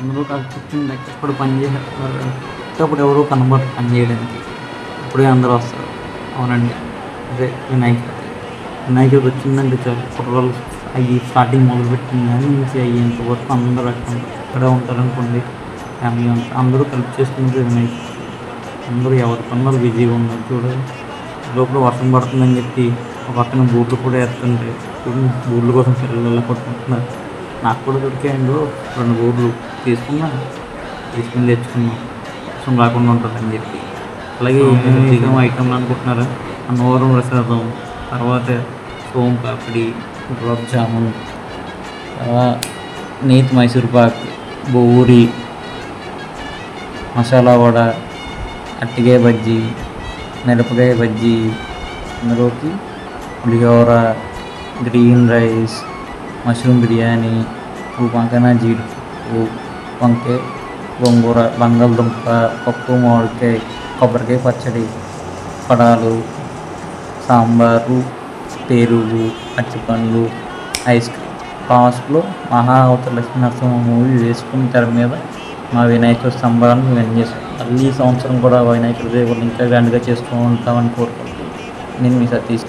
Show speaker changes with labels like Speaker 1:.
Speaker 1: అందరూ కలిసి కూర్చుని ఎప్పుడు పని చేసేస్తారు. అప్పుడు ఎవరు కనబడరు పని చేయడానికి. అప్పుడే అందరూ వస్తారు. అవునండి, అదే వినాయక చవితి. వినాయక చవితి వచ్చిందంటే చాలు కుర్రోళ్ళు అవి స్టార్టింగ్ మొదలుపెట్టిన దాని నుంచి అయ్యేంత వరకు అందరూ అక్కడే ఉంటారనుకోండి. ఫ్యామిలీ అంతా అందరూ కలిపి చేసుకునేది వినాయక చవితి. అందరూ ఎవరి పనులు బిజీగా ఉన్నారు చూడాలి. లోపల వర్షం పడుతుందని చెప్పి ఒక పక్కన బూట్లు కూడా వేస్తుంటే బూట్ల కోసం పిల్లలు కొట్టుకుంటున్నారు. నాకు కూడా దొరికాయండు 2 బూట్లు తీసుకుని తెచ్చుకున్నాం వర్షం రాకుండా ఉంటుందని చెప్పి. అలాగే ఏమేమి ఐటెంలు అనుకుంటున్నారా? అన్నవరం ప్రసాదం, తర్వాత సోమ్ పాపిడి, గులాబ్ జామున్, నేతి మైసూర్ పాక్, బూరి, మసాలా వడ, అరటికాయ బజ్జీ, మిరపకాయ బజ్జీ, అందులోకి పులిహోర, గ్రీన్ రైస్, మష్రూమ్ బిర్యానీ, వంకాయ జీడిపప్పు, వంకాయ గోంగూర, బంగాళదుంప, పప్పు, మామిడికాయ, కొబ్బరికాయ పచ్చడి, పడాలు, సాంబారు, పెరుగు, అరటిపండ్లు, ఐస్ క్రీమ్. లాస్ట్లో మహా అవతార్ లక్ష్మీ నరసింహ మూవీ వేసుకుని తెర మీద మా వినాయక సంబరాన్ని మేము చేస్తాం. మళ్ళీ ఈ సంవత్సరం కూడా వినాయకుడి దేవుళ్ళు ఇంకా గ్రాండ్గా చేస్తూ ఉంటామని కోరుకుంటున్నాను. నేను మీ సతీష్.